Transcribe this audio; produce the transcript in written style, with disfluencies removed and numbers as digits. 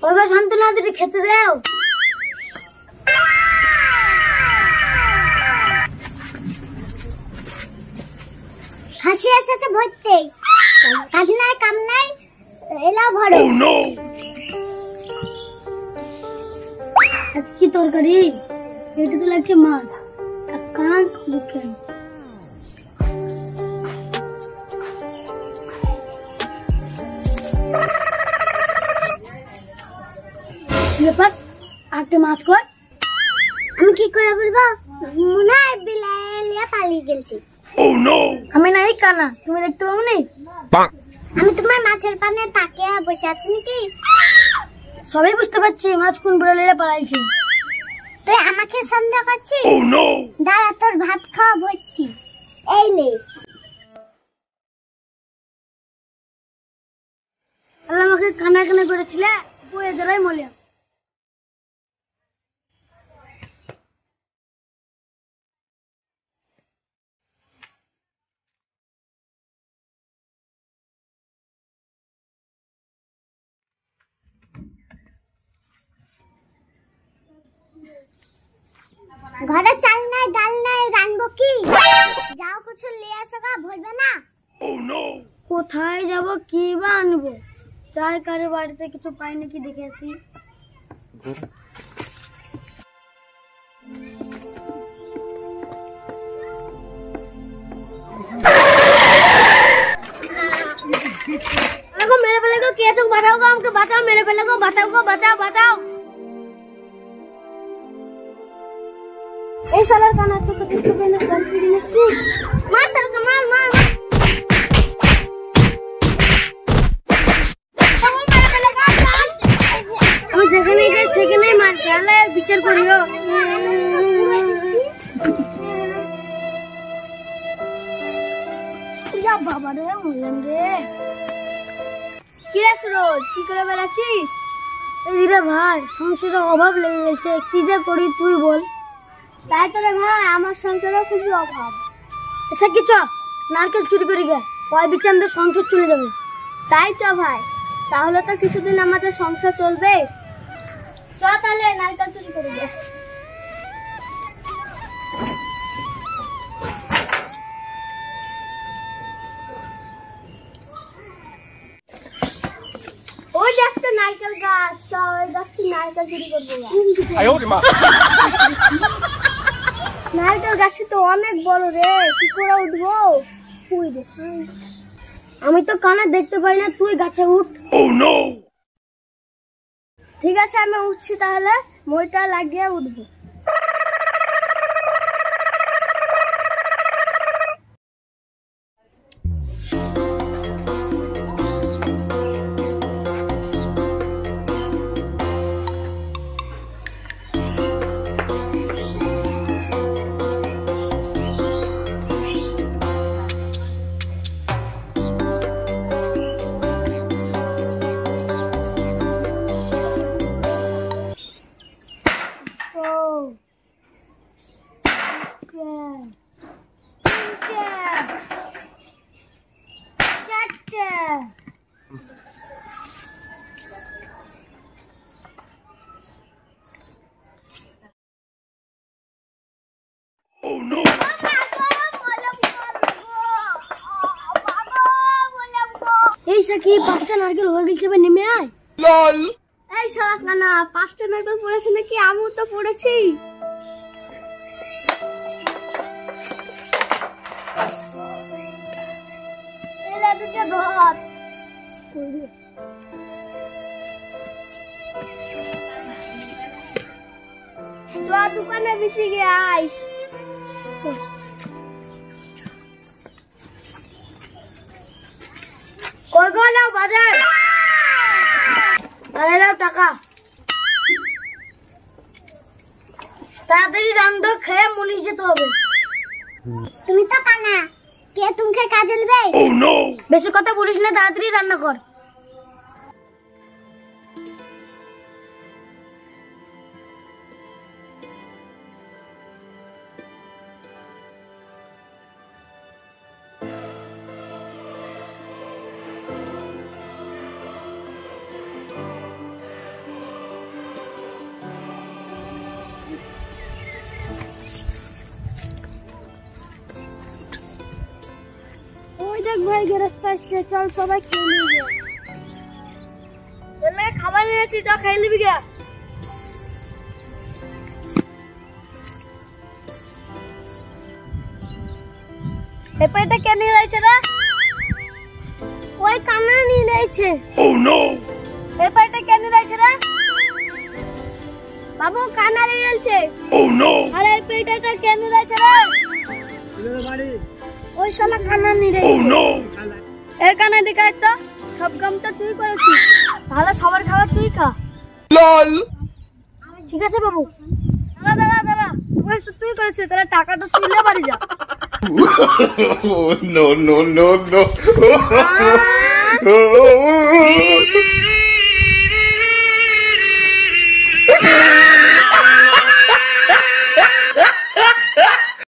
ওইবার শান্ত না দুটি খেতে দাও। হাসি এসেছে ভরতে, কাজ নাই কাম নাই, এলা ভরো। আজ কি তরকারি? এটা তো লাগছে মাছ। কান লুকেন ব্যাপার, আটে মাছ কর। আমি কি করে বলবো? মনে হয় বিলাই পালিয়ে গেছে। আমি নাই কানা, তুমি দেখতে পাবো নি? আমি তোমার মাছের পানে তাকিয়ে বসে আছি নাকি? সবাই বুঝতে পারছি মাছ কোন বিড়ালে পালাইছে। তুই আমাকে সন্দেহ করছিস? দাঁড়া, তোর ভাত খাওয়া ভরছি, এই নে। আল্লাহ আমাকে কানা কানা করেছিলে, বয়ে জ্বালাই মলিয়া। ঘরে চাল নাই ডাল নাই, রানবো কি? যাও কিছু নিয়ে আসো, ভরবে না। কোথায় যাব, কি বা আনবো? যাই কারো বাড়িতে কিছু পাই নাকি দেখে আসি। মেরে ফেলে গো, কে তো বাঁচাও গো, আমাকে বাঁচাও, মেরে ফেলে গো, বাঁচাও গো, বাঁচাও বাঁচাও। এই শালার কানা চোখে চোখে পেলে কাস্তি দিনেছিস। মার তার মার মার। আমি যেখানে যাই সেখানেই মার, তাহলে বিচার করিও। বাবা রে, মরলাম রে। কি রে সুরজ, কি করে বেড়াচ্ছিস? এই রে ভাই, সংসারে অভাব লেগে গেছে, কি যে করি তুই বল। তাই তো রে ভাই, আমার সংসারে খুবই অভাব। আচ্ছা কি চ, নারকেল চুরি করি গে, পয় বিচে আমাদের সংসার চলে যাবে। তাই চ ভাই, তাহলে তো কিছুদিন আমাদের সংসার চলবে। চ তাহলে নারকেল চুরি করি গে। ওই দেখতো নারকেল গাছ, ওই গাছটি নারকেল চুরি করবো। নারকেল গাছটি তো অনেক বড় রে, কি করে উঠবো? আমি তো কানে দেখতে পাই না, তুই গাছে উঠ। ঠিক আছে, আমি উঠছি তাহলে, মইটা লাগিয়ে উঠবো। এই সাকি, 5টা নারকেল হয়ে গেছে, নেমে আয়। এই শালা কানা, 5টা নারকেল পড়েছে নাকি? আমিও তো পড়েছি। দোকানে বেঁচে গে আয়। কই গেল বাজার? আরে লাও টাকা, তাড়াতাড়ি রান্ধো, খেয়ে মুনিশ যেতে হবে। তুমি তো কানা, কে তোমাকে কাজে নেবে? বেশি কথা বলিস না, তাড়াতাড়ি রান্না কর। ভাই গেরস্ত আসছে, চল সবাই খেয়ে নিবি। তাহলে খাবার নিয়েছি, চ খাই নিবি গে। এই পাইটা কে নিয়ে রয়েছে রে? ওই কানা নিয়ে রয়েছে। Oh no! এই পাইটা কে নিয়ে রয়েছে রে? বাবু কানা নিয়ে রয়েছে। Oh no! আরে এই পাইটা কে নিয়ে রয়েছে রে? ওই শালা খানা নিয়ে Oh no! এই কানা দিকে আয় তো, সব কাম তো তুই করেছিস, তাহলে সবার খাবার তুই খা। LOL! ঠিক আছে বাবু। দাঁড়া দাঁড়া দাঁড়া, তুই করেছিস, তাহলে টাকাটা তুলে বাড়ি যা। Oh no no no no!